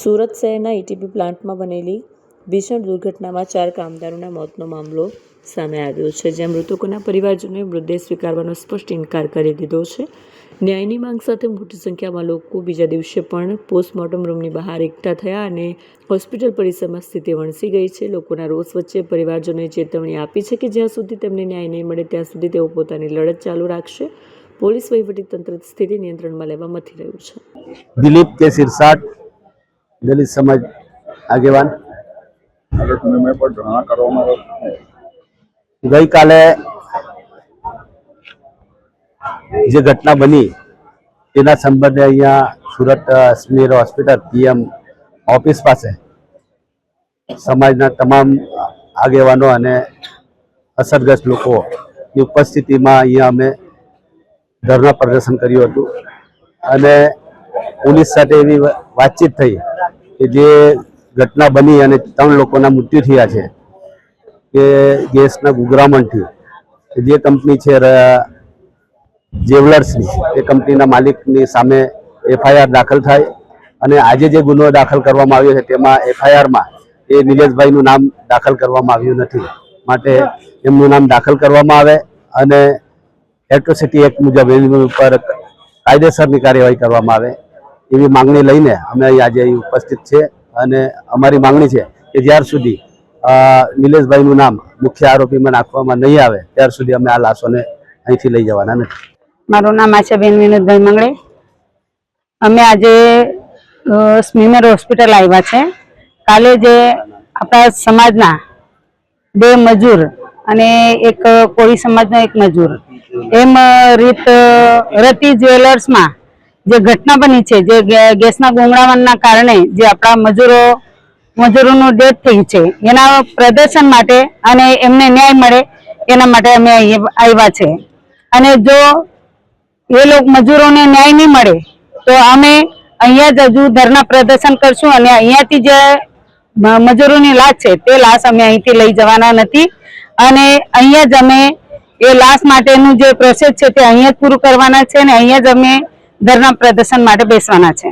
સુરત શહેરના એટીપી પ્લાન્ટમાં બનેલી ભીષણ દુર્ઘટનામાં 4 કામદારોના મોતનો મામલો સામે આવ્યો છે, જ્યાં મૃતકોના પરિવારજનોએ મૃતદેહ સ્વીકારવાનો સ્પષ્ટ ઇનકાર કરી દીધો છે। ન્યાયની માંગ સાથે મોટી સંખ્યામાં લોકો બીજા દિવસે પણ પોસ્ટમોર્ટમ રૂમની બહાર એકઠા થયા અને હોસ્પિટલ પરિસરમાં સ્થિતિ વણસી ગઈ છે। લોકોના રોષ વચ્ચે પરિવારજનોએ ચેતવણી આપી છે કે જ્યાં સુધી તેમને ન્યાય નહીં મળે ત્યાં સુધી તેઓ પોતાની લડત ચાલુ રાખશે। પોલીસ વહીવટીતંત્ર સ્થિતિ નિયંત્રણમાં લેવા મથી રહ્યું છે। દિલીપ કે સિરસાટ, દલિત સમાજ આગેવાન। ગઈકાલે જે ઘટના બની તેના સંબંધે અહીંયા સુરત સ્મીર હોસ્પિટલ પીએમ ઓફિસ પાસે સમાજના તમામ આગેવાનો અને અસરગ્રસ્ત લોકોની ઉપસ્થિતિમાં અહીંયા અમે ધરણા પ્રદર્શન કર્યું હતું અને પોલીસ સાથે એવી વાતચીત થઈ કે જે ઘટના બની અને 3 લોકોના મૃત્યુ થયા છે કે ગેસના ગુગરામણથી જે કંપની છે જેવલર્સની એ કંપનીના માલિકની સામે એફઆઈઆર દાખલ થાય અને આજે જે ગુનો દાખલ કરવામાં આવ્યો છે તેમાં એફઆઈઆરમાં એ નિલેશભાઈનું નામ દાખલ કરવામાં આવ્યું નથી, માટે એમનું નામ દાખલ કરવામાં આવે અને એટ્રોસિટી એક્ટ મુજબ એની ઉપર કાયદેસરની કાર્યવાહી કરવામાં આવે એવી માંગણી લઈને અમે આજે અહીં ઉપસ્થિત છે। અને અમારી માંગણી છે કે જ્યાર સુધી નિલેશભાઈનું નામ મુખ્ય આરોપીમાં નાખવામાં નહીં આવે ત્યાર સુધી અમે આ લાશોને અહીંથી લઈ જવાના નથી। મારું નામ આશાબેન વિનોદભાઈ મંગળે। અમે આજે સ્મીમેર હોસ્પિટલ આવ્યા છે। કાલે જે આપણા સમાજના 2 મજૂર અને એક કોળી સમાજનો એક મજૂર એમ રતિ જ્વેલર્સમાં જે ઘટના બની છે, જે ગેસના ગુંગળામણના કારણે જે આપણા મજૂરોનું ડેથ થયું છે, એના પ્રદર્શન માટે અને એમને ન્યાય મળે એના માટે અમે આવ્યા છે। અને જો એ લોકો મજૂરોને ન્યાય નહીં મળે તો અમે અહીંયા જ હજુ ધરના પ્રદર્શન કરશું અને અહીંયાથી જે મજૂરોની લાશ છે તે લાશ અમે અહીંથી લઈ જવાના નથી અને અહીંયા જ અમે એ લાશ માટેનું જે પ્રોસેસ છે તે અહીંયા જ પૂરું કરવાના છે અને અહીંયા જ અમે ધરના પ્રદર્શન માટે બેસવાના છે।